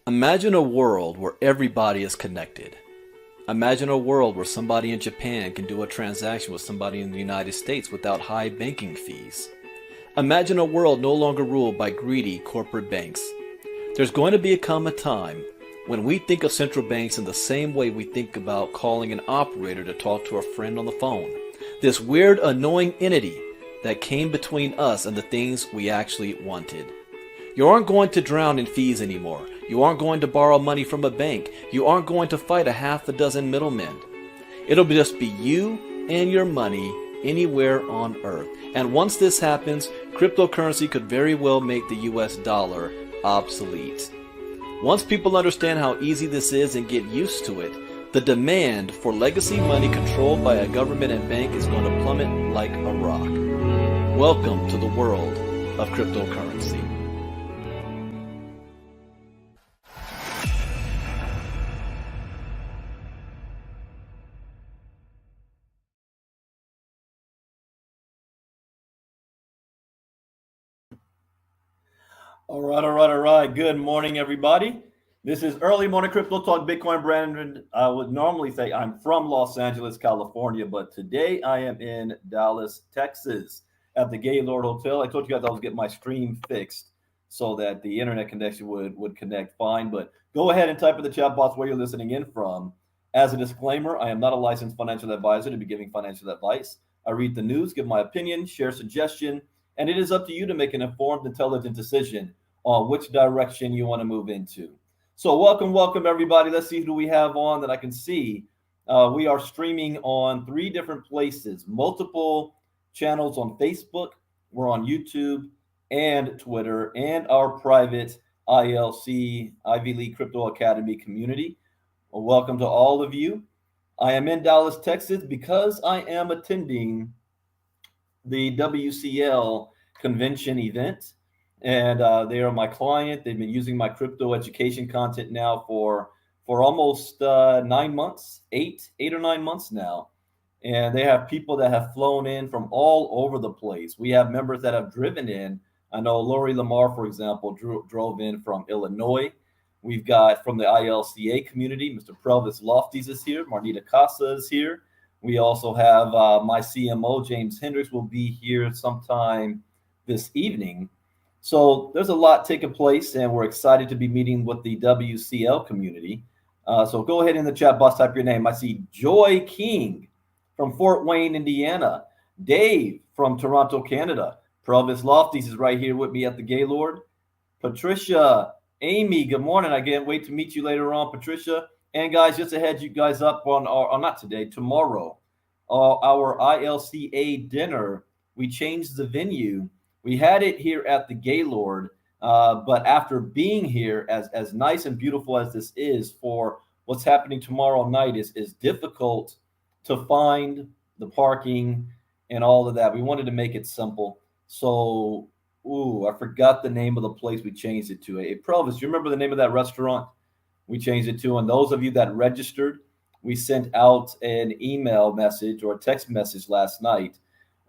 Imagine a world where everybody is connected. Imagine a world where somebody in Japan can do a transaction with somebody in the United States without high banking fees. Imagine a world no longer ruled by greedy corporate banks. There's going to come a time when we think of central banks in the same way we think about calling an operator to talk to a friend on the phone. This weird, annoying entity that came between us and the things we actually wanted. You aren't going to drown in fees anymore. You aren't going to borrow money from a bank. You aren't going to fight a half a dozen middlemen. It'll just be you and your money anywhere on earth. And once this happens, cryptocurrency could very well make the US dollar obsolete. Once people understand how easy this is and get used to it, the demand for legacy money controlled by a government and bank is going to plummet like a rock. Welcome to the world of cryptocurrency. All right. Good morning, everybody. This is Early Morning Crypto Talk Bitcoin. Brandon, I would normally say I'm from Los Angeles, California, but today I am in Dallas, Texas at the Gaylord Hotel. I told you guys I was getting my stream fixed so that the internet connection would connect fine, but go ahead and type in the chat box where you're listening in from. As a disclaimer, I am not a licensed financial advisor to be giving financial advice. I read the news, give my opinion, share suggestion, and it is up to you to make an informed, intelligent decision on which direction you want to move into. So welcome, everybody. Let's see who we have on that I can see. We are streaming on 3 different places, multiple channels on Facebook. We're on YouTube and Twitter and our private ILC, Ivy League Crypto Academy community. Well, welcome to all of you. I am in Dallas, Texas, because I am attending the WCL convention event, and they are my client. They've been using my crypto education content now for almost 9 months, eight or 9 months now. And they have people that have flown in from all over the place. We have members that have driven in. I know Lori Lamar, for example, drove in from Illinois. We've got from the ILCA community, Mr. Prelvis Lofties is here. Marnita Casa is here. We also have my CMO, James Hendricks, will be here sometime this evening. So there's a lot taking place, and we're excited to be meeting with the WCL community. So go ahead in the chat box, type your name. I see Joy King from Fort Wayne, Indiana. Dave from Toronto, Canada. Provis Lofties is right here with me at the Gaylord. Patricia, Amy, good morning. I can't wait to meet you later on, Patricia. And guys, just to head you guys up on our, not today, tomorrow, our ILCA dinner. We changed the venue. We had it here at the Gaylord, but after being here, as nice and beautiful as this is, for what's happening tomorrow night is difficult to find the parking and all of that. We wanted to make it simple. So, I forgot the name of the place we changed it to. Hey, Provis, you remember the name of that restaurant we changed it to? And those of you that registered, we sent out an email message or a text message last night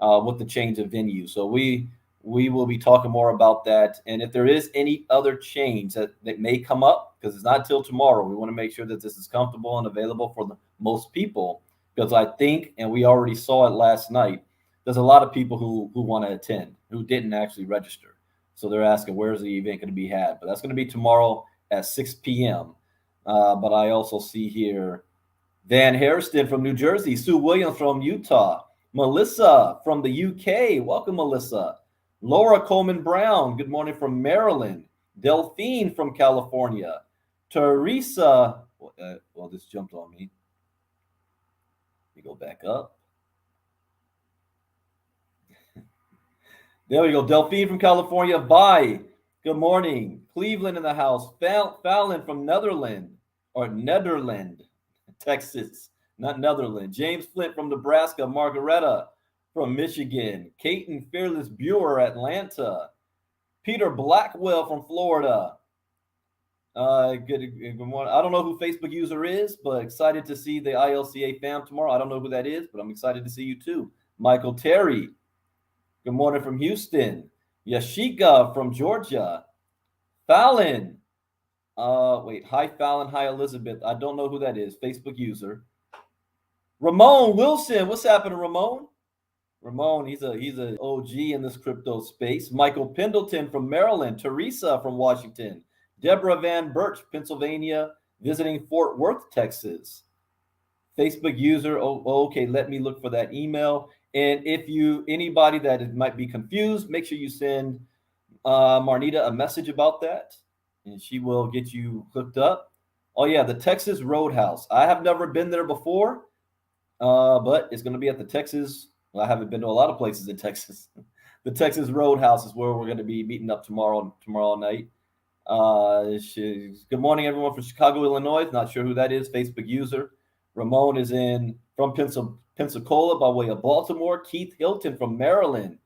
with the change of venue. So we will be talking more about that. And if there is any other change that may come up, because it's not till tomorrow, we want to make sure that this is comfortable and available for the most people. Because I think, and we already saw it last night, there's a lot of people who want to attend who didn't actually register. So they're asking, where's the event going to be had? But that's going to be tomorrow at 6 p.m. But I also see here Van Hairston from New Jersey, Sue Williams from Utah, Melissa from the UK. Welcome, Melissa. Laura Coleman Brown, good morning from Maryland. Delphine from California. Teresa, well, this jumped on me. Let me go back up. There we go. Delphine from California. Bye. Good morning. Cleveland in the house. Fallon from Netherlands, Texas, not Netherlands. James Flint from Nebraska. Margaretta from Michigan. Caton Fearless Buer, Atlanta. Peter Blackwell from Florida. Good morning. I don't know who Facebook user is, but excited to see the ILCA fam tomorrow. I don't know who that is, but I'm excited to see you too. Michael Terry. Good morning from Houston. Yashika from Georgia. Fallon. Hi, Fallon. Hi, Elizabeth. I don't know who that is. Facebook user. Ramon Wilson. What's happening, Ramon? Ramon, he's a OG in this crypto space. Michael Pendleton from Maryland. Teresa from Washington. Deborah Van Birch, Pennsylvania, visiting Fort Worth, Texas. Facebook user. Okay. Let me look for that email. And if anybody that might be confused, make sure you send Marnita a message about that, and she will get you hooked up. Oh yeah, the Texas Roadhouse. I have never been there before, but it's going to be at the Texas. Well, I haven't been to a lot of places in Texas. The Texas Roadhouse is where we're going to be meeting up tomorrow night. Good morning, everyone from Chicago, Illinois. Not sure who that is. Facebook user. Ramon is from Pensacola by way of Baltimore. Keith Hilton from Maryland.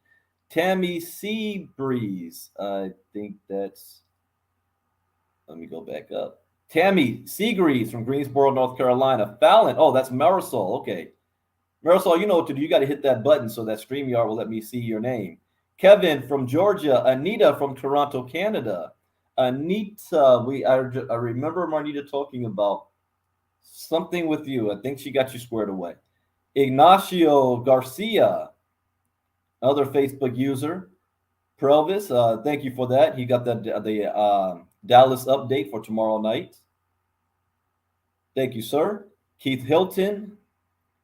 Tammy Seabreeze. I think that's, let me go back up. Tammy Seagreaves from Greensboro, North Carolina. Fallon. Oh, that's Marisol. Okay. Marisol, you know what to do. You got to hit that button so that StreamYard will let me see your name. Kevin from Georgia. Anita from Toronto, Canada. Anita, I remember Marnita talking about something with you. I think she got you squared away. Ignacio Garcia, other Facebook user. Prelvis, thank you for that. He got the Dallas update for tomorrow night. Thank you, sir. Keith Hilton.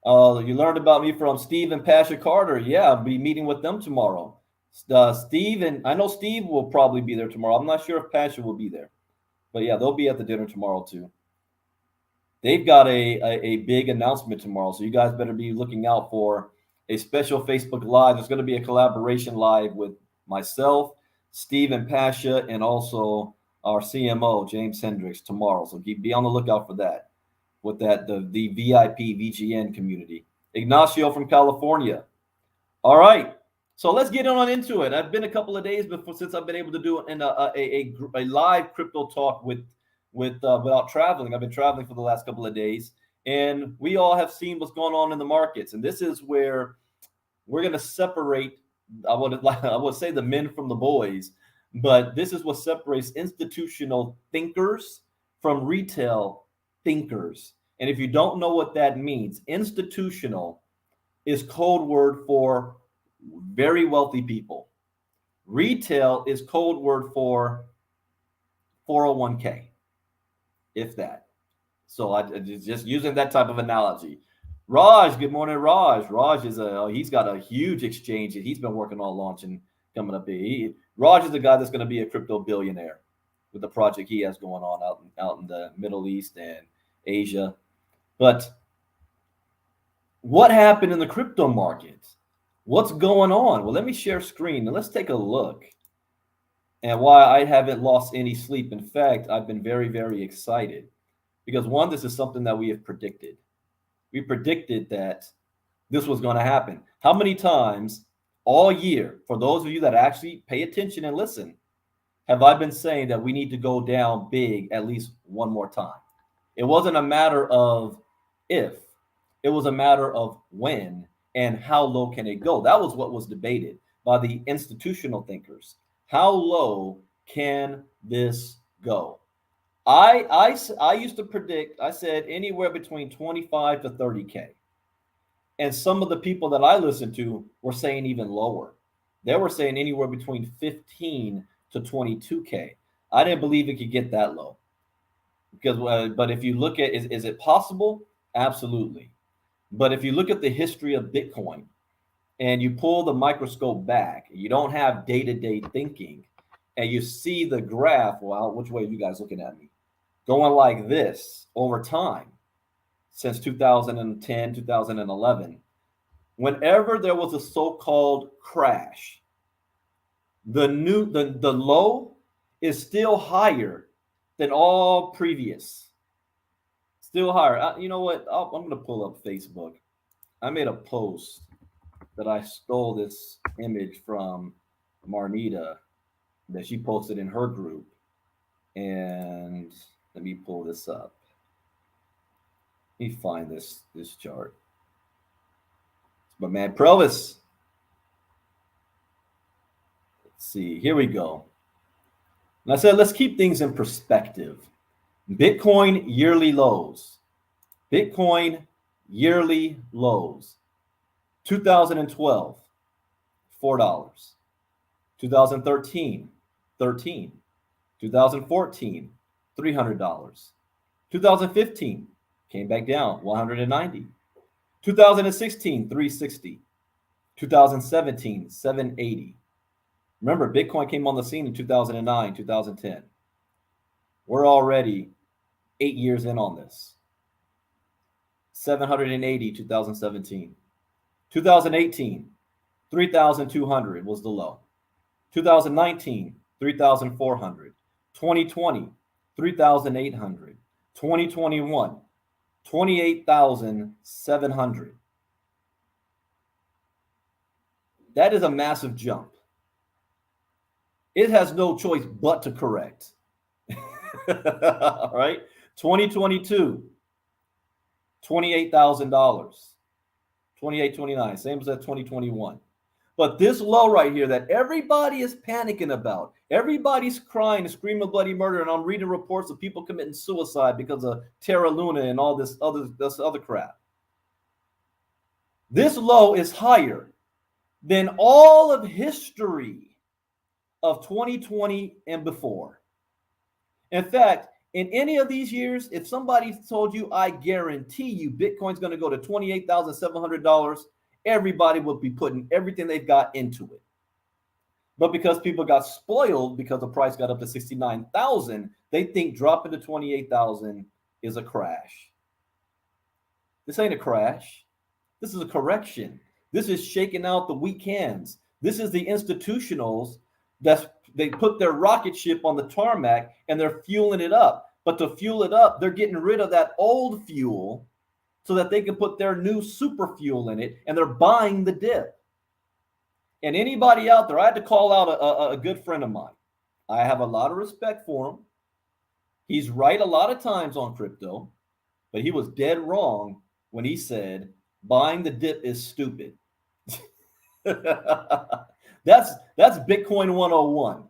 You learned about me from Steve and Pasha Carter. Yeah, I'll be meeting with them tomorrow. Steve, and I know Steve will probably be there tomorrow. I'm not sure if Pasha will be there. But yeah, they'll be at the dinner tomorrow too. They've got a big announcement tomorrow, so you guys better be looking out for a special Facebook Live. There's going to be a collaboration live with myself, Steve and Pasha, and also our CMO, James Hendricks, tomorrow. So be on the lookout for that. with that, the VIP VGN community. Ignacio from California. All right. So let's get on into it. I've been a couple of days since I've been able to do a live crypto talk without traveling. I've been traveling for the last couple of days, and we all have seen what's going on in the markets. And this is where we're going to separate. I would say the men from the boys, but this is what separates institutional thinkers from retail thinkers. And if you don't know what that means, institutional is code word for very wealthy people. Retail is code word for 401k, if that. So I just using that type of analogy. Raj, good morning, Raj. Raj is he's got a huge exchange that he's been working on launching coming up here. Raj is the guy that's going to be a crypto billionaire with the project he has going on out in the Middle East and Asia. But what happened in the crypto market? What's going on? Well, let me share screen and let's take a look and why I haven't lost any sleep. In fact, I've been very, very excited because one, this is something that we have predicted. We predicted that this was going to happen. How many times all year, for those of you that actually pay attention and listen, have I been saying that we need to go down big at least one more time? It wasn't a matter of if, it was a matter of when and how low can it go. That was what was debated by the institutional thinkers. How low can this go? I used to predict, I said anywhere between 25 to 30K. And some of the people that I listened to were saying even lower. They were saying anywhere between 15 to 22K. I didn't believe it could get that low. Because, but if you look at, is it possible? Absolutely. But if you look at the history of Bitcoin and you pull the microscope back, you don't have day-to-day thinking, and you see the graph, well, which way are you guys looking at me? Going like this over time since 2010, 2011. Whenever there was a so-called crash, the low is still higher than all previous. Still higher. You know what? I'm going to pull up Facebook. I made a post that I stole this image from Marnita that she posted in her group. And let me pull this up. Let me find this chart. But man, Provis. Let's see. Here we go. And I said, let's keep things in perspective. Bitcoin yearly lows. Bitcoin yearly lows. 2012, $4. 2013, $13. 2014, $300. 2015 came back down, $190. 2016, $360. 2017, $780. Remember, Bitcoin came on the scene in 2009, 2010. We're already 8 years in on this. 780, 2017. 2018, 3,200 was the low. 2019, 3,400. 2020, 3,800. 2021, 28,700. That is a massive jump. It has no choice but to correct. All right. 2022, $28,000. 28, 29, same as that 2021. But this low right here that everybody is panicking about, everybody's crying and screaming bloody murder, and I'm reading reports of people committing suicide because of Terra Luna and all this other crap. This low is higher than all of history of 2020 and before. In fact, in any of these years, if somebody told you, I guarantee you Bitcoin's going to go to $28,700, everybody would be putting everything they've got into it. But because people got spoiled because the price got up to 69,000, they think dropping to 28,000 is a crash. This ain't a crash. This is a correction. This is shaking out the weak hands. This is the institutionals they put their rocket ship on the tarmac and they're fueling it up. But to fuel it up, they're getting rid of that old fuel so that they can put their new super fuel in it, and they're buying the dip. And anybody out there, I had to call out a good friend of mine. I have a lot of respect for him. He's right a lot of times on crypto, but he was dead wrong when he said buying the dip is stupid. That's Bitcoin 101.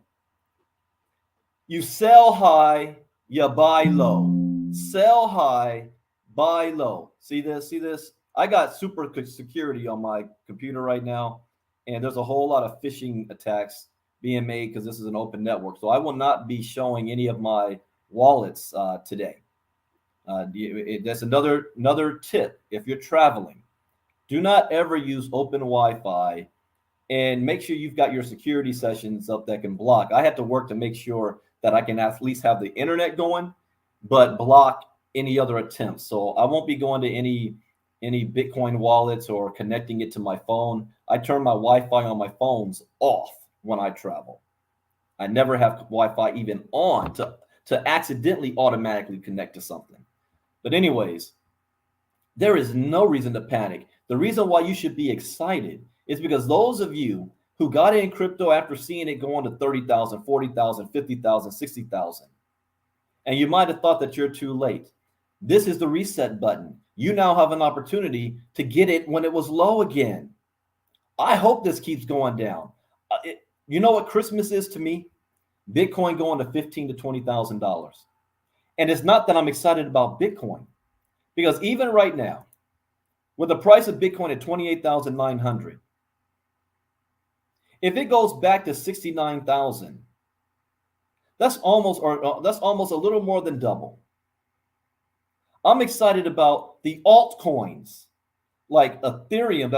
You sell high, you buy low. Sell high, buy low. See this? See this? I got super security on my computer right now, and there's a whole lot of phishing attacks being made because this is an open network. So I will not be showing any of my wallets today. That's another tip. If you're traveling, do not ever use open Wi-Fi, and make sure you've got your security sessions up that can block. I have to work to make sure that I can at least have the internet going, but block any other attempts. So I won't be going to any Bitcoin wallets or connecting it to my phone. I turn my Wi-Fi on my phones off when I travel. I never have Wi-Fi even on to accidentally automatically connect to something. But anyways, there is no reason to panic. The reason why you should be excited is because those of you who got in crypto after seeing it going to 30,000, 40,000, 50,000, 60,000, and you might have thought that you're too late. This is the reset button. You now have an opportunity to get it when it was low again. I hope this keeps going down. You know what Christmas is to me? Bitcoin going to $15,000 to $20,000. And it's not that I'm excited about Bitcoin, because even right now, with the price of Bitcoin at 28,900, if it goes back to 69,000, that's almost a little more than double. I'm excited about the altcoins like Ethereum.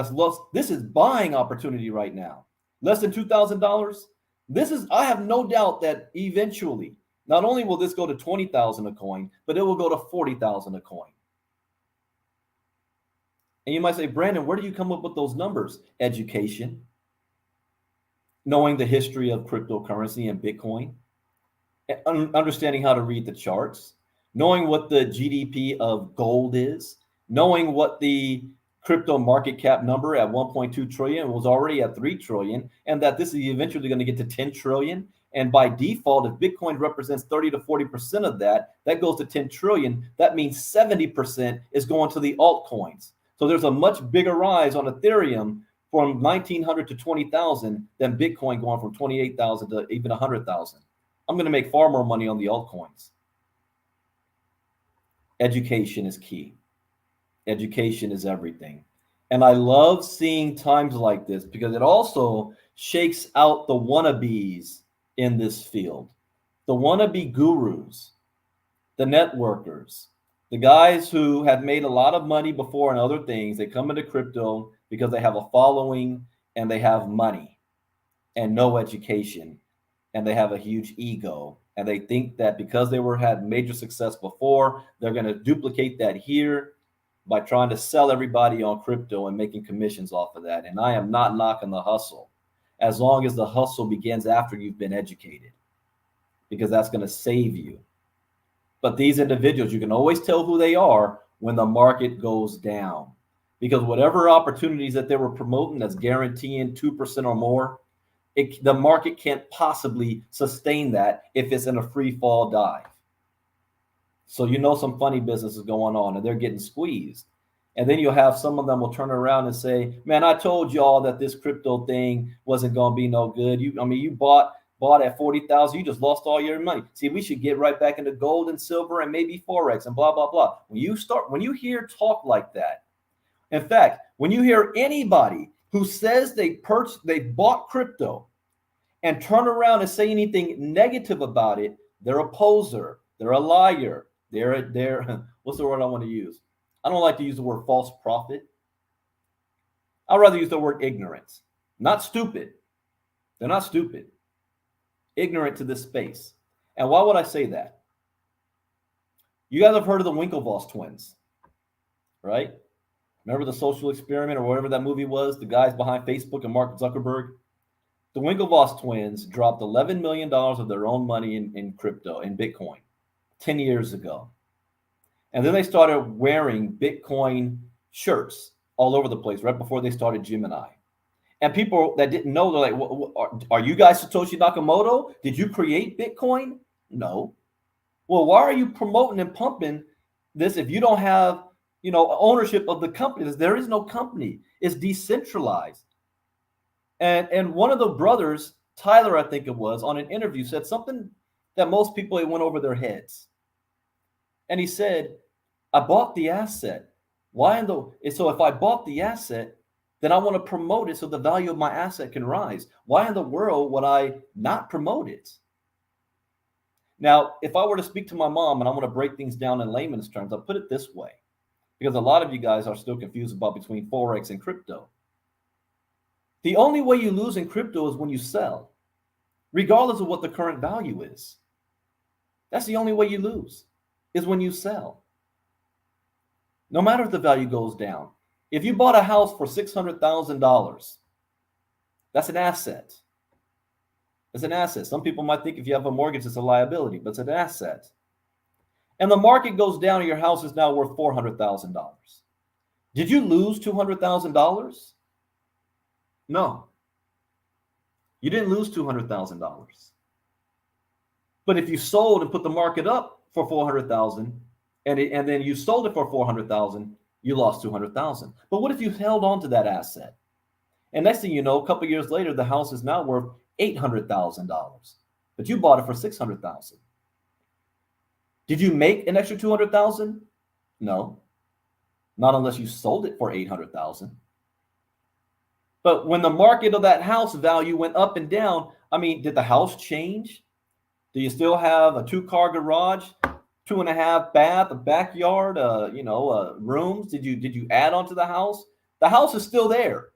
This is buying opportunity right now. Less than $2,000. I have no doubt that eventually, not only will this go to 20,000 a coin, but it will go to 40,000 a coin. And you might say, Brandon, where do you come up with those numbers? Education, knowing the history of cryptocurrency and Bitcoin, understanding how to read the charts, knowing what the GDP of gold is, knowing what the crypto market cap number at 1.2 trillion was already at 3 trillion, and that this is eventually going to get to 10 trillion. And by default, if Bitcoin represents 30 to 40% of that, that goes to 10 trillion. That means 70% is going to the altcoins. So there's a much bigger rise on Ethereum from 1,900 to 20,000 than Bitcoin going from 28,000 to even 100,000. I'm going to make far more money on the altcoins. Education is key. Education is everything. And I love seeing times like this because it also shakes out the wannabes in this field, the wannabe gurus, the networkers, the guys who have made a lot of money before and other things. They come into crypto because they have a following and they have money and no education, and they have a huge ego, and they think that because they had major success before, they're going to duplicate that here by trying to sell everybody on crypto and making commissions off of that. And I am not knocking the hustle, as long as the hustle begins after you've been educated, because that's going to save you. But these individuals, you can always tell who they are when the market goes down, because whatever opportunities that they were promoting that's guaranteeing 2% or more, the market can't possibly sustain that if it's in a free fall dive. So some funny business is going on and they're getting squeezed. And then you'll have some of them will turn around and say, man, I told y'all that this crypto thing wasn't going to be no good. You bought at 40,000, you just lost all your money. See, we should get right back into gold and silver and maybe Forex and blah, blah, blah. When you hear talk like that, in fact, when you hear anybody who says they bought crypto and turn around and say anything negative about it, they're a poser, they're a liar, they're what's the word I want to use? I don't like to use the word false prophet. I'd rather use the word ignorance. Not stupid. They're not stupid. Ignorant to this space. And why would I say that? You guys have heard of the Winklevoss Twins, right? Remember the Social Experiment or whatever that movie was? The guys behind Facebook and Mark Zuckerberg. The Winklevoss Twins dropped $11 million of their own money in crypto, in Bitcoin. 10 years ago. And then they started wearing Bitcoin shirts all over the place right before they started Gemini. And people that didn't know, they're like, are you guys Satoshi Nakamoto? Did you create Bitcoin? No. Well, why are you promoting and pumping this if you don't have, ownership of the company? There is no company. It's decentralized. And one of the brothers, Tyler, I think it was, on an interview said something that most people, it went over their heads. And he said, I bought the asset. So if I bought the asset, then I want to promote it so the value of my asset can rise. Why in the world would I not promote it? Now, if I were to speak to my mom, and I want to break things down in layman's terms, I'll put it this way, because a lot of you guys are still confused about between Forex and crypto. The only way you lose in crypto is when you sell, regardless of what the current value is. That's the only way you lose, is when you sell. No matter if the value goes down. If you bought a house for $600,000, that's an asset. It's an asset. Some people might think if you have a mortgage, it's a liability, but it's an asset. And the market goes down and your house is now worth $400,000. Did you lose $200,000? No. You didn't lose $200,000. But if you sold and put the market up for $400,000 and then you sold it for $400,000, you lost $200,000. But what if you held on to that asset? And next thing you know, a couple of years later, the house is now worth $800,000, but you bought it for $600,000. Did you make an extra $200,000? No, not unless you sold it for $800,000. But when the market of that house value went up and down, did the house change? Do you still have a 2-car garage, 2.5 bath, a backyard, rooms? Did you add on to the house? The house is still there.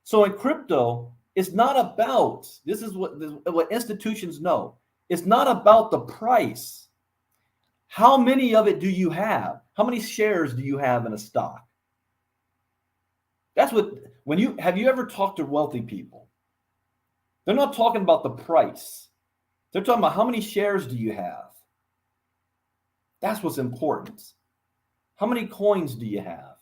So in crypto, it's not about, this is what institutions know. It's not about the price. How many of it do you have? How many shares do you have in a stock? That's what, have you ever talked to wealthy people? They're not talking about the price. They're talking about how many shares do you have? That's what's important. How many coins do you have?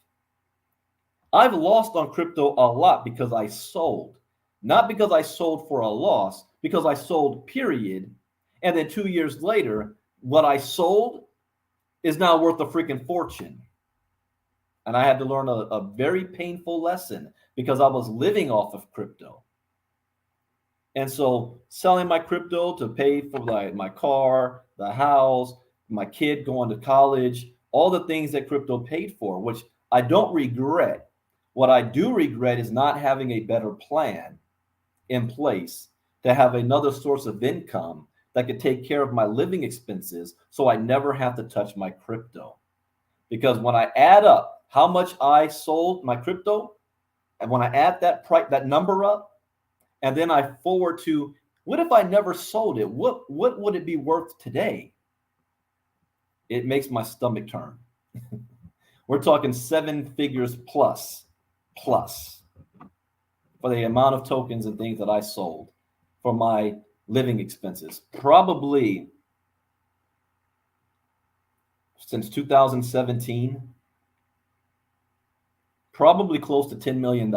I've lost on crypto a lot because I sold. Not because I sold for a loss, because I sold, period. And then 2 years later, what I sold is now worth a freaking fortune. And I had to learn a very painful lesson because I was living off of crypto. And so selling my crypto to pay for my car, the house, my kid going to college, all the things that crypto paid for, which I don't regret. What I do regret is not having a better plan in place to have another source of income that could take care of my living expenses so I never have to touch my crypto. Because when I add up how much I sold my crypto, and when I add that number up, and then I forward to, what if I never sold it? What would it be worth today? It makes my stomach turn. We're talking 7 figures plus for the amount of tokens and things that I sold for my living expenses. Probably since 2017, probably close to $10 million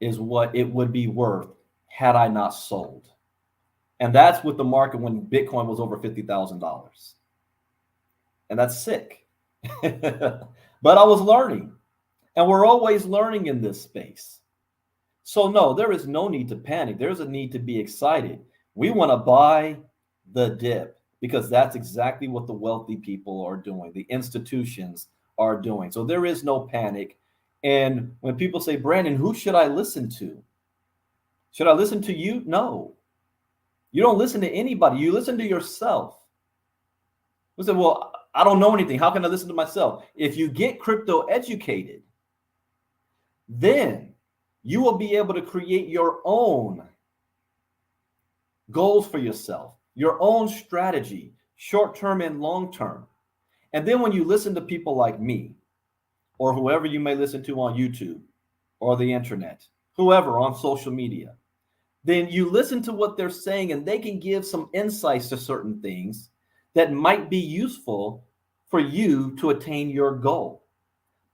is what it would be worth had I not sold. And that's with the market when Bitcoin was over $50,000. And that's sick. But I was learning. And we're always learning in this space. So no, there is no need to panic. There's a need to be excited. We want to buy the dip because that's exactly what the wealthy people are doing. The institutions are doing. So there is no panic. And when people say, Brandon, who should I listen to? Should I listen to you? No. You don't listen to anybody. You listen to yourself. We say, well, I don't know anything. How can I listen to myself? If you get crypto educated, then you will be able to create your own goals for yourself, your own strategy, short-term and long-term. And then when you listen to people like me, or whoever you may listen to on YouTube or the internet, whoever on social media, then you listen to what they're saying, and they can give some insights to certain things that might be useful for you to attain your goal.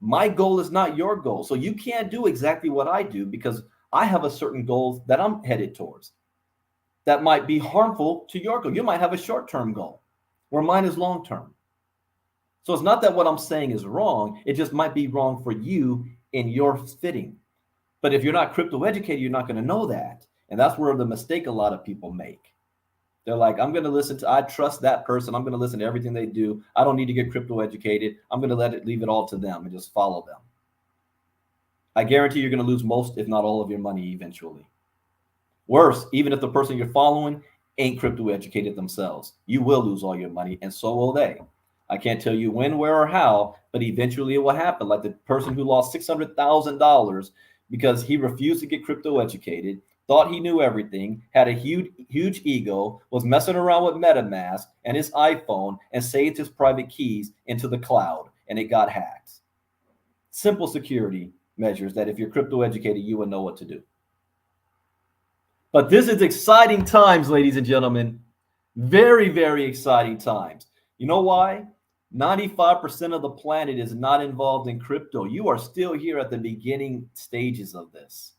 My goal is not your goal. So you can't do exactly what I do because I have a certain goal that I'm headed towards that might be harmful to your goal. You might have a short-term goal where mine is long-term. So it's not that what I'm saying is wrong. It just might be wrong for you in your fitting. But if you're not crypto educated, you're not going to know that. And that's where the mistake a lot of people make. They're like, I'm going to listen to, I trust that person. I'm going to listen to everything they do. I don't need to get crypto educated. I'm going to leave it all to them and just follow them. I guarantee you're going to lose most, if not all of your money eventually. Worse, even if the person you're following ain't crypto educated themselves, you will lose all your money, and so will they. I can't tell you when, where, or how, but eventually it will happen. Like the person who lost $600,000 because he refused to get crypto educated, thought he knew everything, had a huge ego, was messing around with MetaMask and his iPhone, and saved his private keys into the cloud, and it got hacked. Simple security measures that if you're crypto educated, you would know what to do. But this is exciting times, ladies and gentlemen. Very, very exciting times. You know why? 95% of the planet is not involved in crypto. You are still here at the beginning stages of this.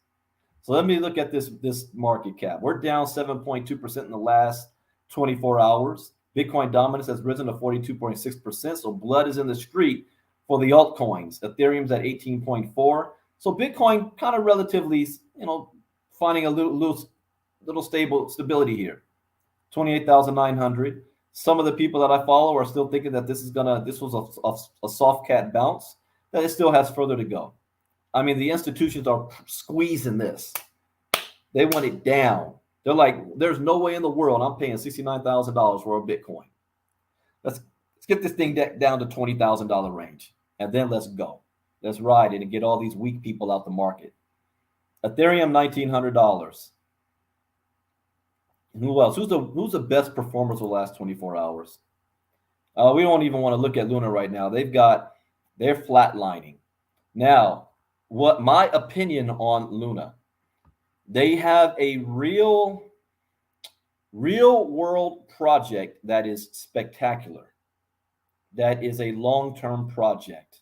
So let me look at this market cap. We're down 7.2% in the last 24 hours. Bitcoin dominance has risen to 42.6%. So blood is in the street for the altcoins. Ethereum's at 18.4. So Bitcoin kind of relatively, finding a little stability here. 28,900. Some of the people that I follow are still thinking that this was a soft cat bounce, that it still has further to go. I mean, the institutions are squeezing this. They want it down. They're like, there's no way in the world I'm paying $69,000 for a Bitcoin. Let's get this thing down to $20,000 range, and then let's go. Let's ride it and get all these weak people out the market. Ethereum, $1,900. Who else? Who's the best performers of the last 24 hours? We don't even want to look at Luna right now. They're flatlining. Now, what my opinion on Luna, they have a real world project that is spectacular. That is a long-term project.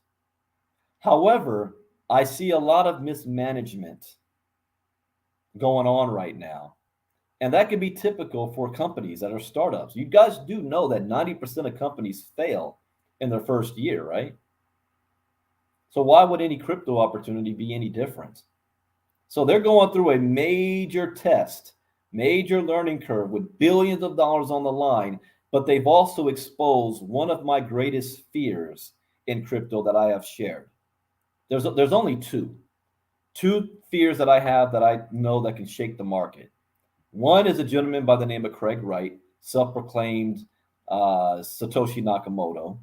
However, I see a lot of mismanagement going on right now. And that could be typical for companies that are startups. You guys do know that 90% of companies fail in their first year, right? So why would any crypto opportunity be any different? So they're going through a major test, major learning curve with billions of dollars on the line, but they've also exposed one of my greatest fears in crypto that I have shared. There's only two fears that I have that I know that can shake the market. One is a gentleman by the name of Craig Wright, self-proclaimed Satoshi Nakamoto.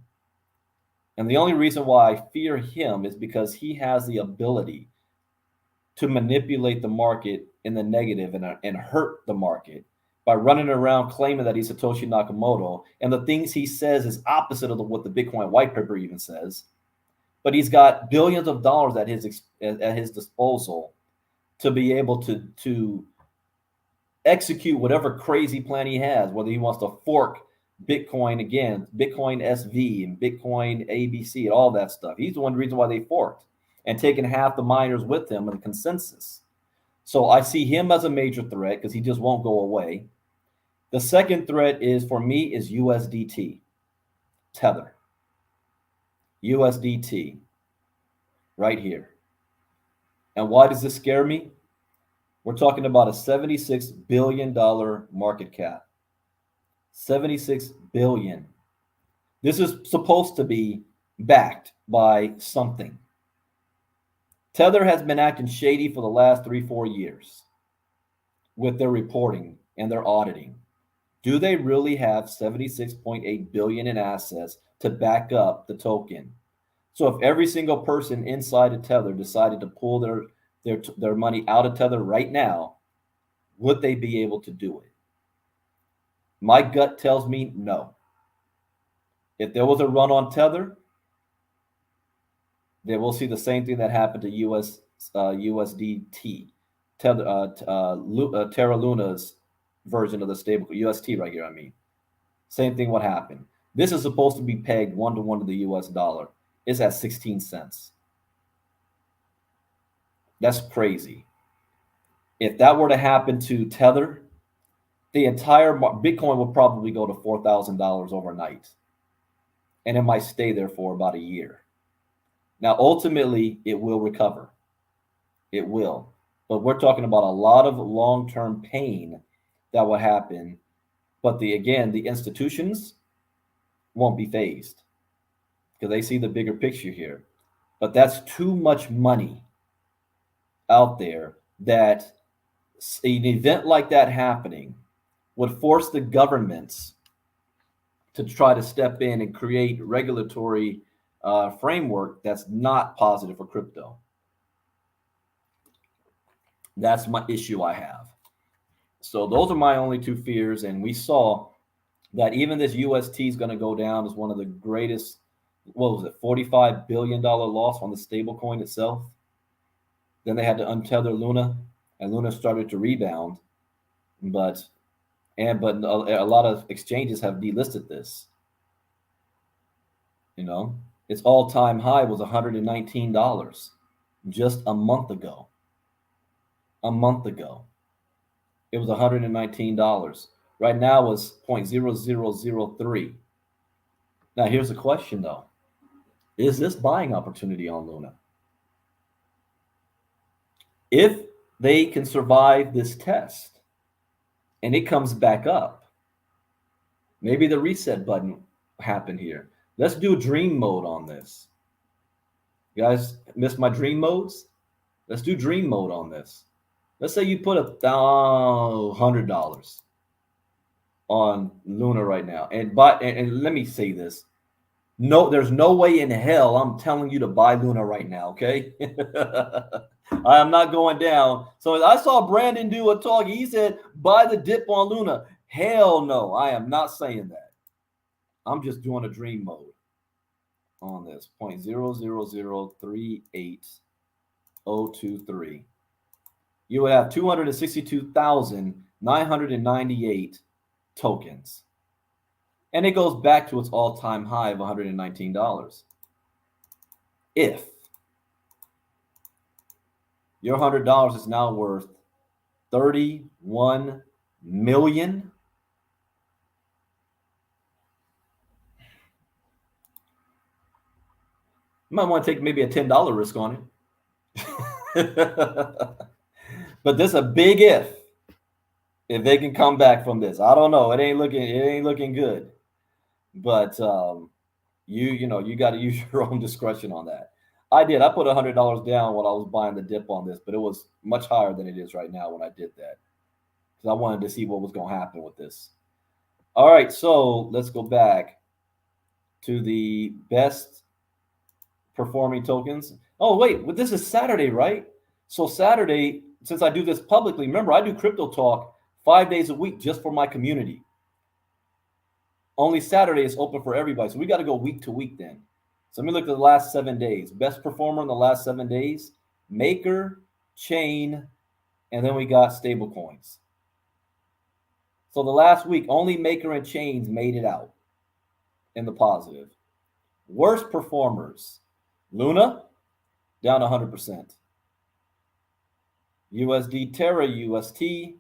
And the only reason why I fear him is because he has the ability to manipulate the market in the negative and hurt the market by running around claiming that he's Satoshi Nakamoto. And the things he says is opposite of what the Bitcoin white paper even says. But he's got billions of dollars at his disposal to be able to execute whatever crazy plan he has, whether he wants to fork Bitcoin again, Bitcoin SV and Bitcoin ABC and all that stuff. He's the one reason why they forked and taken half the miners with him in consensus. So I see him as a major threat because he just won't go away. The second threat for me is USDT, Tether. USDT, right here. And why does this scare me? We're talking about a $76 billion market cap. 76 billion. This is supposed to be backed by something. Tether has been acting shady for the last 3-4 years with their reporting and their auditing. Do they really have 76.8 billion in assets to back up the token? So if every single person inside of Tether decided to pull their money out of Tether right now, would they be able to do it? My gut tells me no. If there was a run on Tether, then we'll see the same thing that happened to USDT, Terra Luna's version of the stable UST right here. I mean, same thing. What happened? This is supposed to be pegged 1-to-1 to the US dollar. It's at 16 cents. That's crazy. If that were to happen to Tether, the entire Bitcoin would probably go to $4,000 overnight, and it might stay there for about a year. Now, ultimately, it will recover. It will. But we're talking about a lot of long-term pain that will happen. But the institutions won't be phased because they see the bigger picture here. But that's too much money out there that an event like that happening would force the governments to try to step in and create regulatory framework that's not positive for crypto. That's my issue I have. So those are my only two fears. And we saw that even this UST is going to go down as one of the greatest, what was it, $45 billion loss on the stable coin itself. Then they had to untether Luna, and Luna started to rebound. But a lot of exchanges have delisted this. You know, its all-time high was $119 just a month ago. A month ago, it was $119. Right now it's 0.0003. Now here's the question though. Is this buying opportunity on Luna? If they can survive this test and it comes back up, maybe the reset button happened here. Let's do dream mode on this. You guys missed my dream modes? Let's do dream mode on this. Let's say you put $100 on Luna right now. And let me say this. No, there's no way in hell I'm telling you to buy Luna right now, okay? I am not going down. So I saw Brandon do a talk. He said, buy the dip on Luna. Hell no, I am not saying that. I'm just doing a dream mode on this. 0.00038023. You would have 262,998 tokens. And it goes back to its all-time high of $119. If your $100 is now worth 31 million, you might want to take maybe a $10 risk on it. But this is a big if they can come back from this. I don't know. It ain't looking good. But you got to use your own discretion on that. I did. I put $100 down when I was buying the dip on this, but it was much higher than it is right now when I did that, because I wanted to see what was going to happen with this. All right, so let's go back to the best performing tokens. Oh, wait, this is Saturday, right? So Saturday, since I do this publicly, remember, I do crypto talk 5 days a week just for my community. Only Saturday is open for everybody. So we got to go week to week then. So let me look at the last 7 days. Best performer in the last 7 days, Maker, Chain, and then we got stable coins. So the last week, only Maker and Chains made it out in the positive. Worst performers, Luna, down 100%. USD Terra, UST,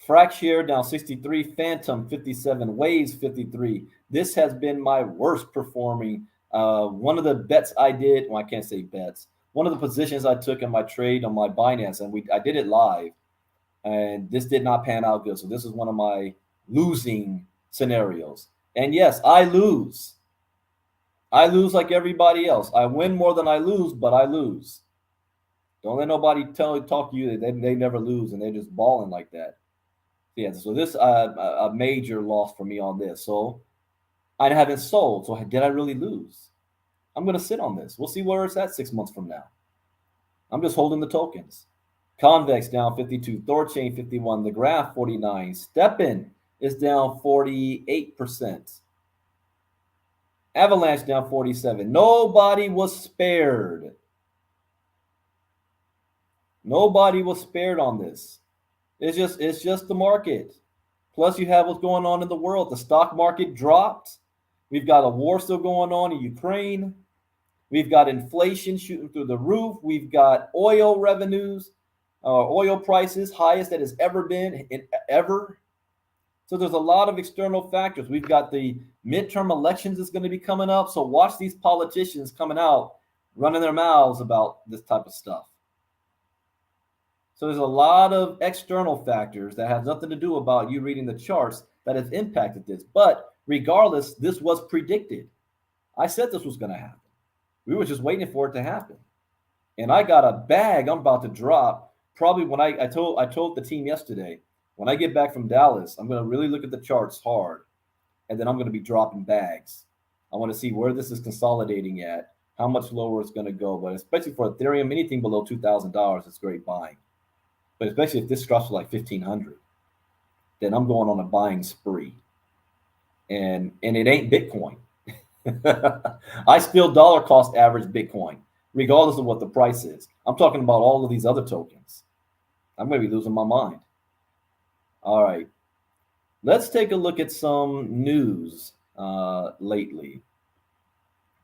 Fracshare down 63, Phantom 57, Waves 53. This has been my worst performing. One of the bets I did, well, I can't say bets. One of the positions I took in my trade on my Binance, and I did it live, and this did not pan out good. So this is one of my losing scenarios. And yes, I lose. I lose like everybody else. I win more than I lose, but I lose. Don't let nobody talk to you that they never lose and they're just balling like that. Yeah, so this a major loss for me on this. So I haven't sold. So did I really lose? I'm going to sit on this. We'll see where it's at 6 months from now. I'm just holding the tokens. Convex down 52, Thorchain 51, the Graph 49, Steppen is down 48%. Avalanche down 47. Nobody was spared. Nobody was spared on this. It's just the market. Plus, you have what's going on in the world. The stock market dropped. We've got a war still going on in Ukraine. We've got inflation shooting through the roof. We've got oil revenues, oil prices highest that has ever been ever. So there's a lot of external factors. We've got the midterm elections that's going to be coming up. So watch these politicians coming out running their mouths about this type of stuff. So there's a lot of external factors that have nothing to do about you reading the charts that have impacted this. But regardless, this was predicted. I said this was going to happen. We were just waiting for it to happen. And I got a bag I'm about to drop. Probably when I told the team yesterday, when I get back from Dallas, I'm going to really look at the charts hard. And then I'm going to be dropping bags. I want to see where this is consolidating at, how much lower it's going to go. But especially for Ethereum, anything below $2,000 is great buying. But especially if this drops to like 1,500, then I'm going on a buying spree. And it ain't Bitcoin. I still dollar cost average Bitcoin, regardless of what the price is. I'm talking about all of these other tokens. I'm going to be losing my mind. All right. Let's take a look at some news lately.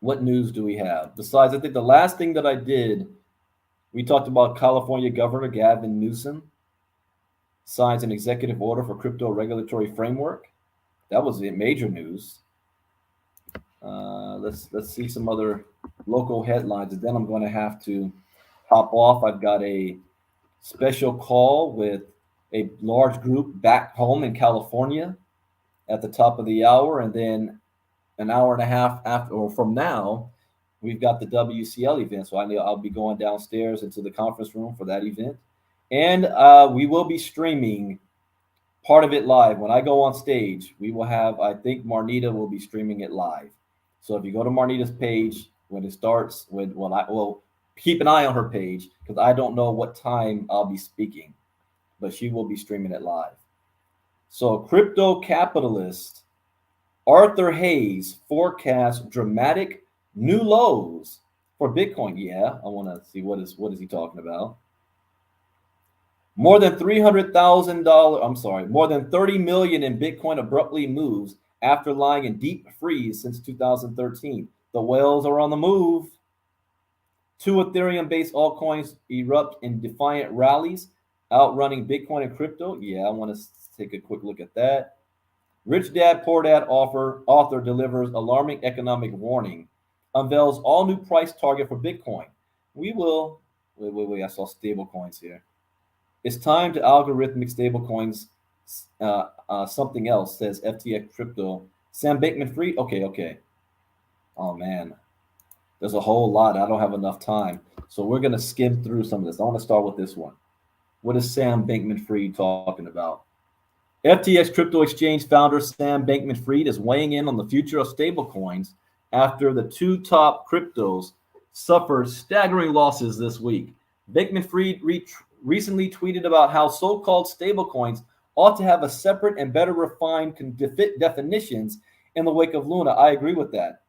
What news do we have? Besides, I think the last thing that I did, we talked about California Governor Gavin Newsom signs an executive order for crypto regulatory framework. That was major news. Let's see some other local headlines, and then I'm going to have to hop off. I've got a special call with a large group back home in California at the top of the hour, and then an hour and a half after or from now, we've got the WCL event. So I'll be going downstairs into the conference room for that event, and we will be streaming part of it live. When I go on stage, we will have, I think Marnita will be streaming it live. So if you go to Marnita's page when it starts, I will keep an eye on her page because I don't know what time I'll be speaking, but she will be streaming it live. So crypto capitalist Arthur Hayes forecasts dramatic new lows for Bitcoin. Yeah, I want to see what is he talking about. More than $300,000. More than 30 million in Bitcoin abruptly moves after lying in deep freeze since 2013. The whales are on the move. 2 Ethereum-based altcoins erupt in defiant rallies, outrunning Bitcoin and crypto. Yeah, I want to take a quick look at that. Rich Dad Poor Dad author delivers alarming economic warning, unveils all new price target for Bitcoin. We will wait. I saw stable coins here. It's time to algorithmic stablecoins. Something else says FTX Crypto. Sam Bankman-Fried. Okay. Oh man, there's a whole lot. I don't have enough time, so we're gonna skim through some of this. I want to start with this one. What is Sam Bankman-Fried talking about? FTX Crypto Exchange founder Sam Bankman-Fried is weighing in on the future of stablecoins after the 2 top cryptos suffered staggering losses this week. Bankman-Fried recently tweeted about how so-called stablecoins ought to have a separate and better refined definitions in the wake of Luna. I agree with that.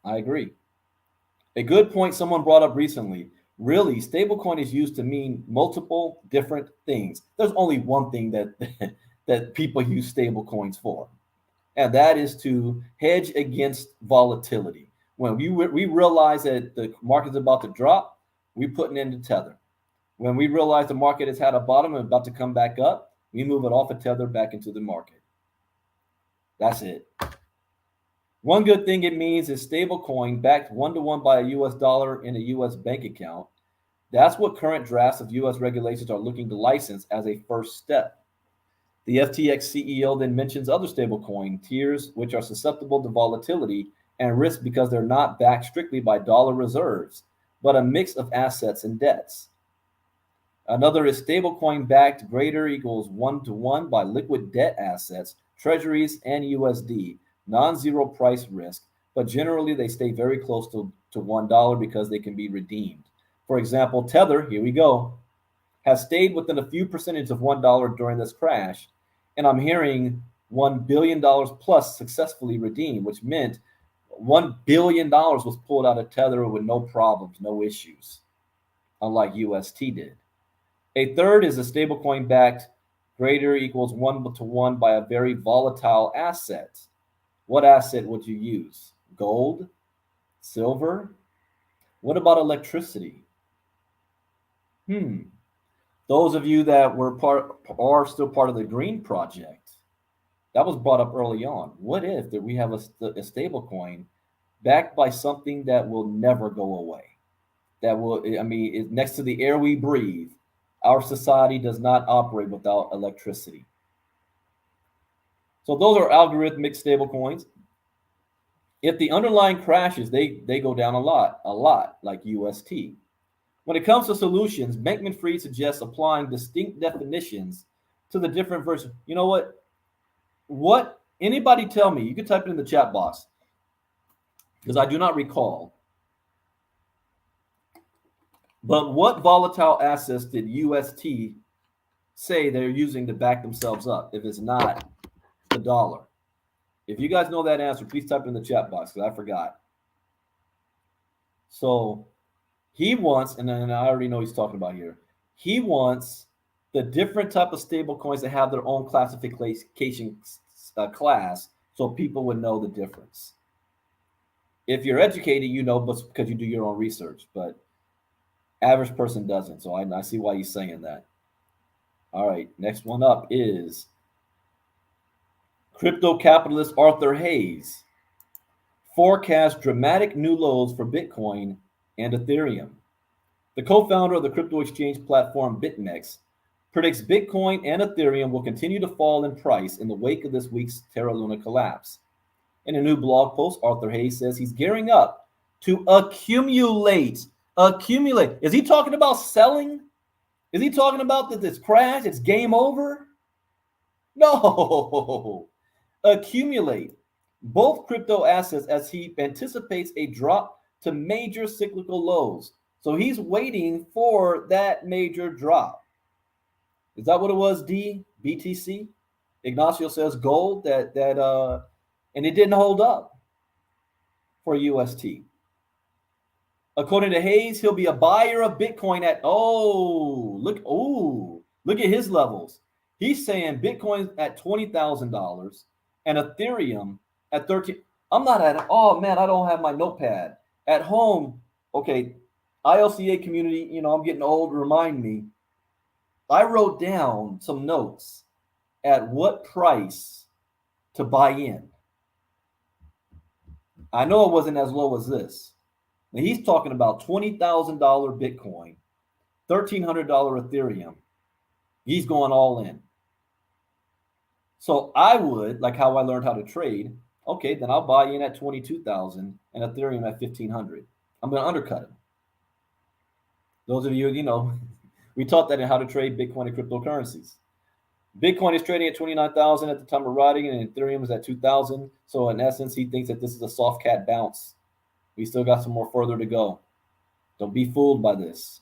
I agree. A good point someone brought up recently. Really, stablecoin is used to mean multiple different things. There's only one thing that people use stablecoins for, and that is to hedge against volatility. When we realize that the market's about to drop, we put it into Tether. When we realize the market has had a bottom and about to come back up, we move it off of Tether back into the market. That's it. One good thing it means is stablecoin backed 1-to-1 by a US dollar in a US bank account. That's what current drafts of US regulations are looking to license as a first step. The FTX CEO then mentions other stablecoin tiers which are susceptible to volatility and risk because they're not backed strictly by dollar reserves, but a mix of assets and debts. Another is stablecoin backed greater equals 1-to-1 by liquid debt assets, treasuries, and USD. Non-zero price risk, but generally they stay very close to $1 because they can be redeemed. For example, Tether, here we go, has stayed within a few percentage of $1 during this crash, and I'm hearing $1 billion plus successfully redeemed, which meant $1 billion was pulled out of Tether with no problems, no issues, unlike UST did. A third is a stablecoin backed greater equals 1-to-1 by a very volatile asset. What asset would you use? Gold? Silver? What about electricity? Those of you that are still part of the Green Project, that was brought up early on. What if that we have a stable coin backed by something that will never go away? That will, next to the air we breathe, our society does not operate without electricity. So those are algorithmic stable coins. If the underlying crashes, they go down a lot, like UST. When it comes to solutions, Bankman-Fried suggests applying distinct definitions to the different versions. You know what? What? Anybody tell me? You can type it in the chat box because I do not recall. But what volatile assets did UST say they're using to back themselves up if it's not the dollar? If you guys know that answer, please type it in the chat box because I forgot. So he wants, and then I already know he's talking about here, he wants the different type of stable coins to have their own classification class so people would know the difference. If you're educated, you know, but because you do your own research, but average person doesn't. So I see why he's saying that. All right, next one up is crypto capitalist Arthur Hayes forecasts dramatic new lows for Bitcoin and Ethereum. The co-founder of the crypto exchange platform BitMEX predicts Bitcoin and Ethereum will continue to fall in price in the wake of this week's Terra Luna collapse. In a new blog post, Arthur Hayes says he's gearing up to accumulate. Is he talking about selling? Is he talking about that this crash, it's game over? No. Accumulate both crypto assets as he anticipates a drop to major cyclical lows. So he's waiting for that major drop. Is that what it was, D? BTC? Ignacio says gold, and it didn't hold up for UST. According to Hayes, he'll be a buyer of Bitcoin at, look at his levels. He's saying Bitcoin at $20,000 and Ethereum at 13. I'm not at, oh man, I don't have my notepad. At home, okay, ILCA community, I'm getting old, remind me. I wrote down some notes at what price to buy in. I know it wasn't as low as this. Now he's talking about $20,000 Bitcoin, $1,300 Ethereum. He's going all in. So I would, like how I learned how to trade, okay, then I'll buy in at 22,000 and Ethereum at 1,500. I'm going to undercut him. Those of you, we taught that in how to trade Bitcoin and cryptocurrencies. Bitcoin is trading at 29,000 at the time of writing, and Ethereum is at 2,000. So in essence, he thinks that this is a soft cat bounce. We still got some more further to go. Don't be fooled by this.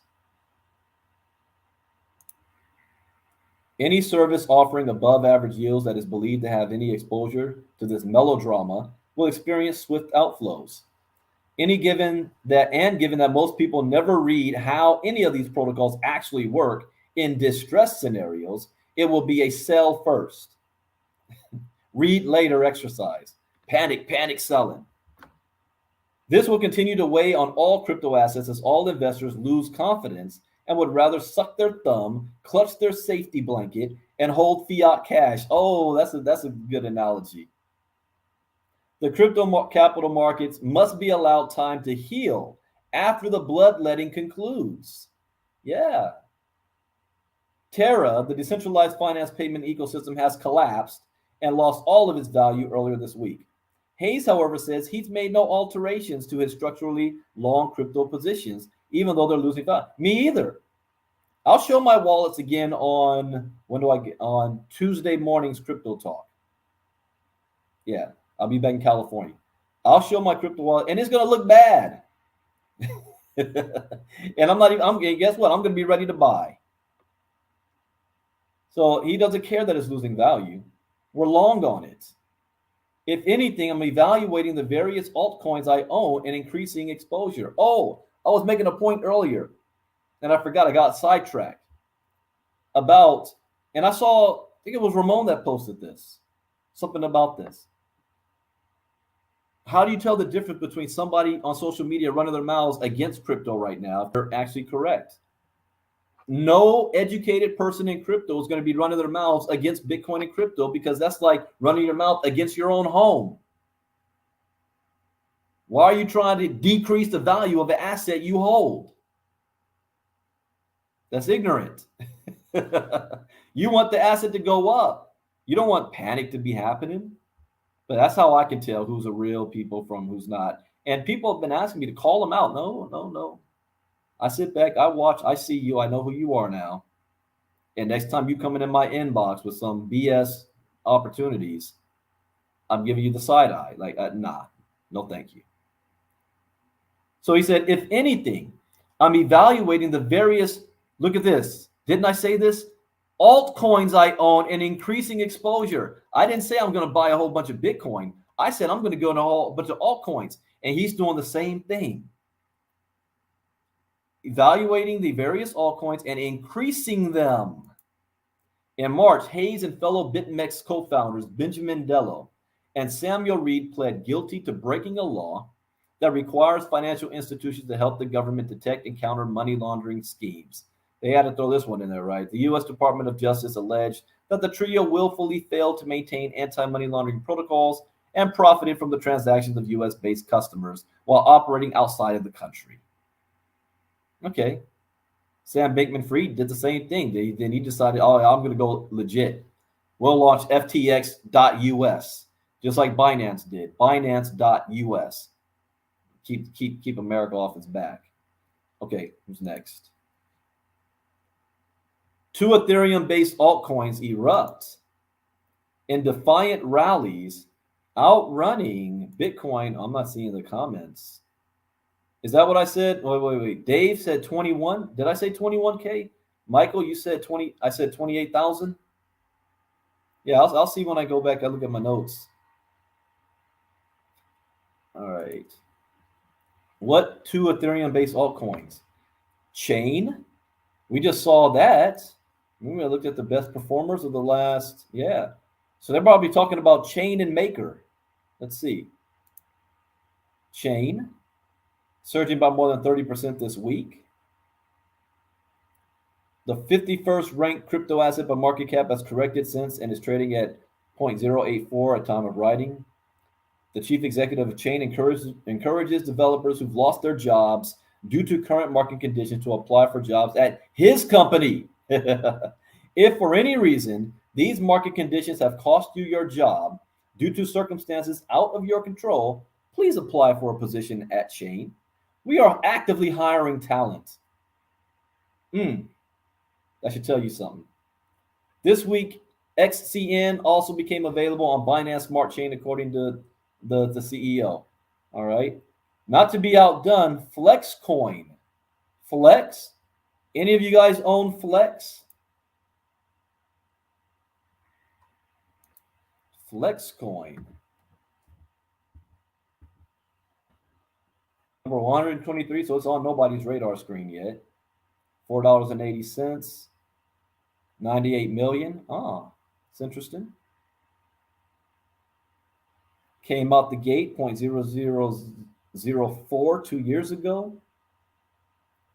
Any service offering above average yields that is believed to have any exposure to this melodrama will experience swift outflows. Given that most people never read how any of these protocols actually work in distress scenarios, it will be a sell first. Read later exercise. Panic selling. This will continue to weigh on all crypto assets as all investors lose confidence and would rather suck their thumb, clutch their safety blanket, and hold fiat cash. Oh, that's a good analogy. The crypto capital markets must be allowed time to heal after the bloodletting concludes. Yeah. Terra, the decentralized finance payment ecosystem, has collapsed and lost all of its value earlier this week. Hayes, however, says he's made no alterations to his structurally long crypto positions, even though they're losing value. Me either. I'll show my wallets again on Tuesday morning's crypto talk. Yeah, I'll be back in California. I'll show my crypto wallet, and it's gonna look bad. And guess what? I'm gonna be ready to buy. So he doesn't care that it's losing value. We're long on it. If anything, I'm evaluating the various altcoins I own and increasing exposure. Oh, I was making a point earlier, and I forgot. I got sidetracked. about, and I think it was Ramon that posted this, something about this. How do you tell the difference between somebody on social media running their mouths against crypto right now if they're actually correct? No educated person in crypto is going to be running their mouths against Bitcoin and crypto, because that's like running your mouth against your own home. Why are you trying to decrease the value of the asset you hold? That's ignorant. You want the asset to go up. You don't want panic to be happening. But that's how I can tell who's a real people from who's not. And people have been asking me to call them out. No. I sit back, I watch, I see you, I know who you are now. And next time you come in my inbox with some BS opportunities, I'm giving you the side eye. Like, nah, no thank you. So he said, if anything, I'm evaluating the various, look at this. Didn't I say this? Altcoins I own and increasing exposure. I didn't say I'm going to buy a whole bunch of Bitcoin. I said I'm going to go into a whole bunch of altcoins. And he's doing the same thing. Evaluating the various altcoins and increasing them. In March, Hayes and fellow BitMEX co-founders Benjamin Dello and Samuel Reed pled guilty to breaking a law that requires financial institutions to help the government detect and counter money laundering schemes. They had to throw this one in there, right? The U.S. Department of Justice alleged that the trio willfully failed to maintain anti-money laundering protocols and profited from the transactions of U.S.-based customers while operating outside of the country. Okay. Sam Bankman-Fried did the same thing. Then he decided, oh, I'm going to go legit. We'll launch FTX.us, just like Binance did. Binance.us. Keep America off its back. Okay, who's next? 2 Ethereum-based altcoins erupt in defiant rallies, outrunning Bitcoin. I'm not seeing the comments. Is that what I said? Wait. Dave said 21. Did I say 21K? Michael, you said 20. I said 28,000. Yeah, I'll see when I go back. I look at my notes. All right. What 2 Ethereum-based altcoins? Chain. We just saw that. We looked at the best performers of the last. Yeah. So they're probably talking about Chain and Maker. Let's see. Chain. Surging by more than 30% this week. The 51st ranked crypto asset by market cap has corrected since and is trading at 0.084 at time of writing. The chief executive of Chain encourages developers who've lost their jobs due to current market conditions to apply for jobs at his company. If for any reason these market conditions have cost you your job due to circumstances out of your control, please apply for a position at Chain. We are actively hiring talent. That should tell you something. This week, XCN also became available on Binance Smart Chain, according to the CEO. All right. Not to be outdone, Flexcoin. Flex? Any of you guys own Flex? Flexcoin. Number 123, so it's on nobody's radar screen yet. $4.80. 98 million. It's interesting. Came out the gate 0.0004 2 years ago.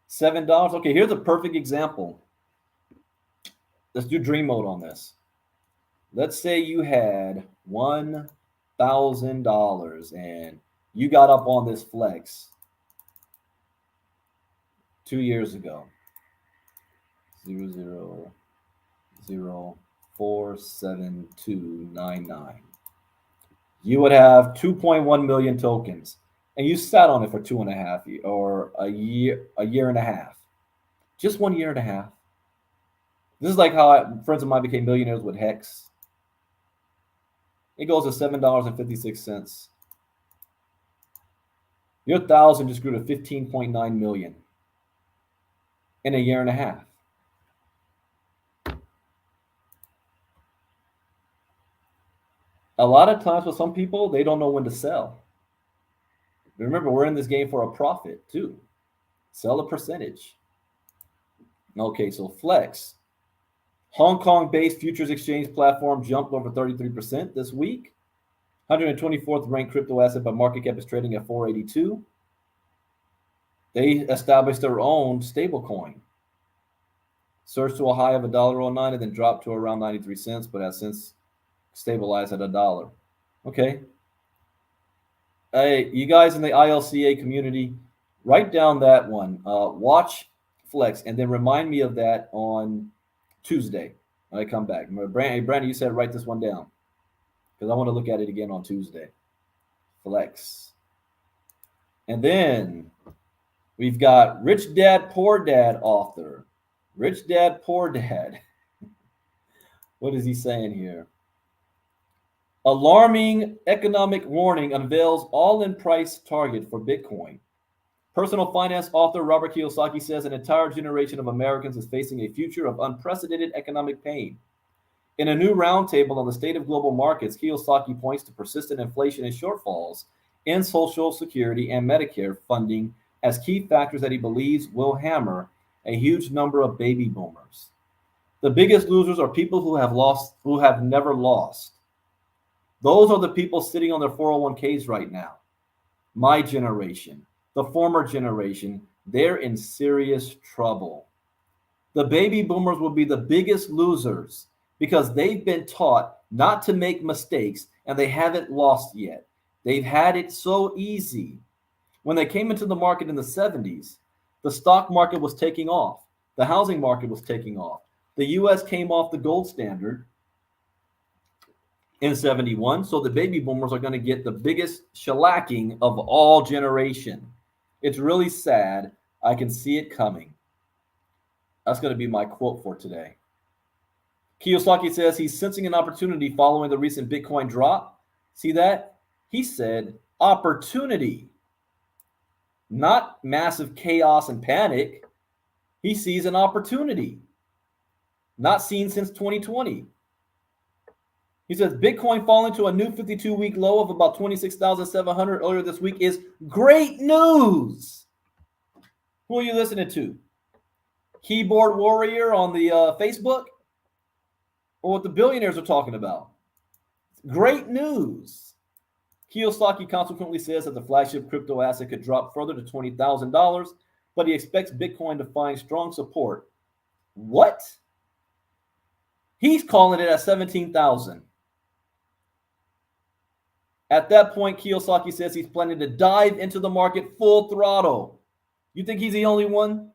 $7. Okay, here's a perfect example. Let's do dream mode on this. Let's say you had $1,000 and you got up on this Flex 2 years ago. 0.0047299. You would have 2.1 million tokens, and you sat on it for 2.5 or a year and a half, just 1 year and a half. This is like how friends of mine became millionaires with Hex. It goes to $7.56. Your 1,000 just grew to 15.9 million in a year and a half. A lot of times for some people, they don't know when to sell. Remember, we're in this game for a profit too. Sell a percentage. Okay, so Flex. Hong Kong-based futures exchange platform jumped over 33% this week. 124th ranked crypto asset by market cap is trading at 482. They established their own stablecoin. Surged to a high of $1.09 and then dropped to around 93 cents, but has since stabilized at $1. Okay. Hey, you guys in the ILCA community, write down that one. Watch Flex, and then remind me of that on Tuesday when I come back. Brandon, you said write this one down because I want to look at it again on Tuesday. Flex. And then we've got Rich Dad, Poor Dad author. Rich Dad, Poor Dad. What is he saying here? Alarming economic warning unveils all-in price target for Bitcoin. Personal finance author Robert Kiyosaki says an entire generation of Americans is facing a future of unprecedented economic pain. In a new roundtable on the state of global markets, Kiyosaki points to persistent inflation and shortfalls in Social Security and Medicare funding as key factors that he believes will hammer a huge number of baby boomers. The biggest losers are people who have never lost. Those are the people sitting on their 401ks right now. My generation, the former generation, they're in serious trouble. The baby boomers will be the biggest losers because they've been taught not to make mistakes and they haven't lost yet. They've had it so easy. When they came into the market in the 70s, the stock market was taking off. The housing market was taking off. The U.S. came off the gold standard in 71, so the baby boomers are going to get the biggest shellacking of all generation. It's really sad. I can see it coming. That's going to be my quote for today. Kiyosaki says he's sensing an opportunity following the recent Bitcoin drop. See that? He said opportunity, not massive chaos and panic. He sees an opportunity, not seen since 2020. He says Bitcoin falling to a new 52-week low of about 26,700 earlier this week is great news. Who are you listening to? Keyboard Warrior on the Facebook? Or what the billionaires are talking about? Great news. Kiyosaki consequently says that the flagship crypto asset could drop further to $20,000, but he expects Bitcoin to find strong support. What? He's calling it at 17,000. At that point, Kiyosaki says he's planning to dive into the market full throttle. You think he's the only one?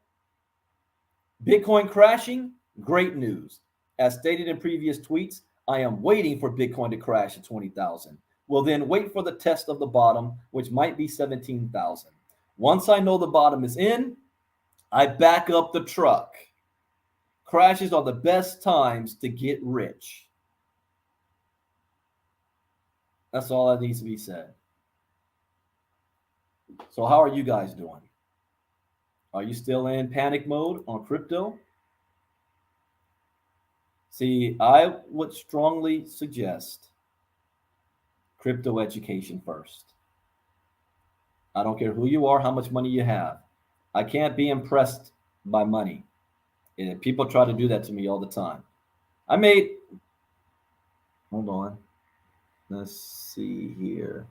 Bitcoin crashing? Great news. As stated in previous tweets, I am waiting for Bitcoin to crash to 20,000. We'll then wait for the test of the bottom, which might be 17,000. Once I know the bottom is in, I back up the truck. Crashes are the best times to get rich. That's all that needs to be said. So how are you guys doing? Are you still in panic mode on crypto? See, I would strongly suggest crypto education first. I don't care who you are, how much money you have. I can't be impressed by money. And people try to do that to me all the time. Hold on. Let's see here.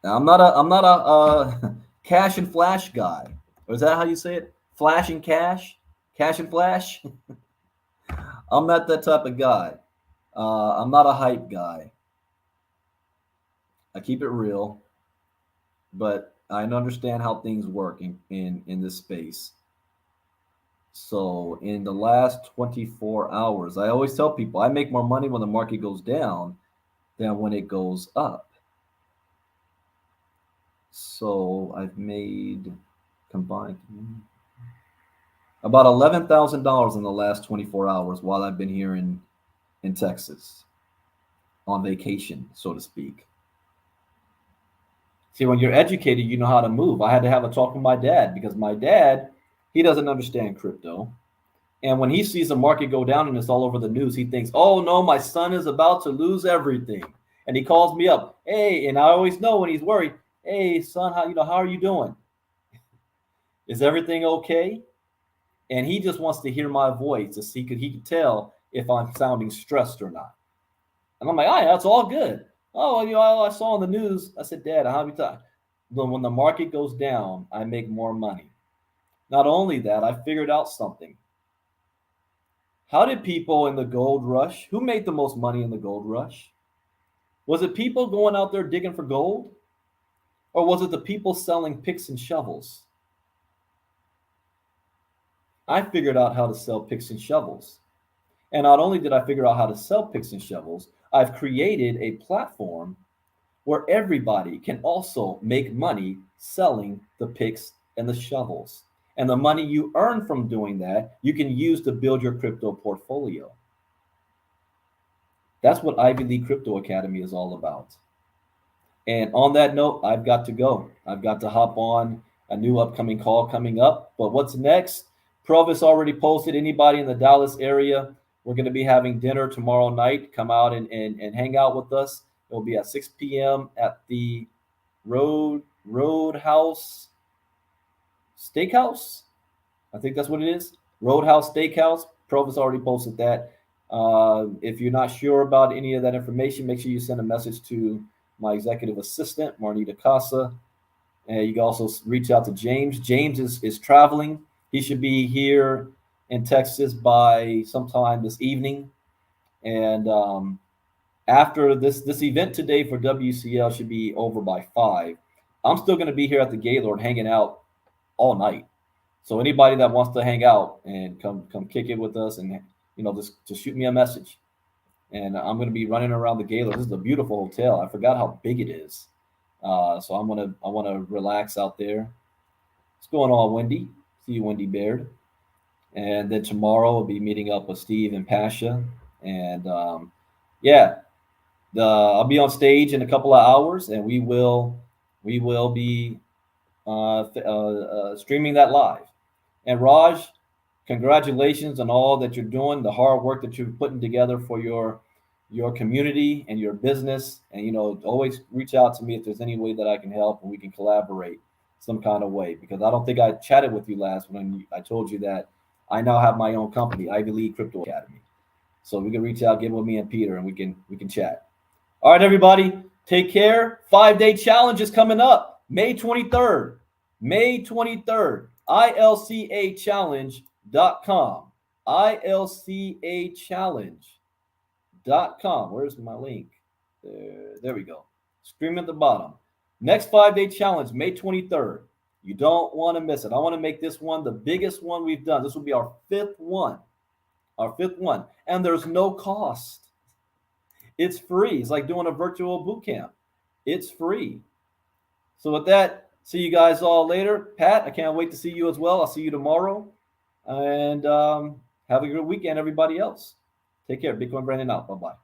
Now, I'm not a cash and flash guy. Or is that how you say it? Flash and cash? Cash and flash? I'm not that type of guy. I'm not a hype guy. I keep it real, but I understand how things work in this space. So in the last 24 hours, I always tell people I make more money when the market goes down than when it goes up. So I've made combined about $11,000 in the last 24 hours while I've been here in Texas on vacation, so to speak. See, when you're educated, you know how to move. I had to have a talk with my dad because my dad, he doesn't understand crypto. And when he sees the market go down and it's all over the news, he thinks, oh no, my son is about to lose everything. And he calls me up. Hey, and I always know when he's worried, hey son, how are you doing? Is everything okay? And he just wants to hear my voice. He could tell if I'm sounding stressed or not. And I'm like, oh, yeah, that's all good. Oh, well, I saw on the news. I said, Dad, how many times? When the market goes down, I make more money. Not only that, I figured out something. How did people in the gold rush, who made the most money in the gold rush? Was it people going out there digging for gold? Or was it the people selling picks and shovels? I figured out how to sell picks and shovels. And not only did I figure out how to sell picks and shovels, I've created a platform where everybody can also make money selling the picks and the shovels. And the money you earn from doing that, you can use to build your crypto portfolio. That's what Ivy League Crypto Academy is all about. And on that note, I've got to go. I've got to hop on a new upcoming call coming up. But what's next? Provis already posted. Anybody in the Dallas area, we're going to be having dinner tomorrow night. Come out and hang out with us. It'll be at 6 p.m. at the Roadhouse Steakhouse. I think that's what it is. Roadhouse Steakhouse. Provis already posted that. If you're not sure about any of that information, make sure you send a message to my executive assistant, Marnita Casa. And you can also reach out to James. James is traveling. He should be here in Texas by sometime this evening. And after this event today for WCL should be over by 5. I'm still going to be here at the Gaylord hanging out all night. So anybody that wants to hang out and come kick it with us, and just shoot me a message. And I'm going to be running around the Gaylord. This is a beautiful hotel. I forgot how big it is. So I want to relax out there. What's going on, Wendy? See you, Wendy Baird. And then tomorrow we'll be meeting up with Steve and Pasha. And I'll be on stage in a couple of hours, and we will be streaming that live. And Raj, congratulations on all that you're doing, the hard work that you're putting together for your community and your business. And always reach out to me if there's any way that I can help and we can collaborate some kind of way, because I don't think I chatted with you last when I told you that I now have my own company, Ivy League Crypto Academy. So we can reach out, get with me and Peter, and we can chat. All right, everybody, take care. 5-day challenge is coming up May 23rd. May 23rd. ILCAchallenge.com. ILCAchallenge.com. Where's my link? There we go. Scream at the bottom. Next 5-day challenge, May 23rd. You don't want to miss it. I want to make this one the biggest one we've done. This will be our fifth one. And there's no cost. It's free. It's like doing a virtual boot camp. It's free. So with that, see you guys all later. Pat, I can't wait to see you as well. I'll see you tomorrow. And have a good weekend, everybody else. Take care. Bitcoin Brandon out. Bye-bye.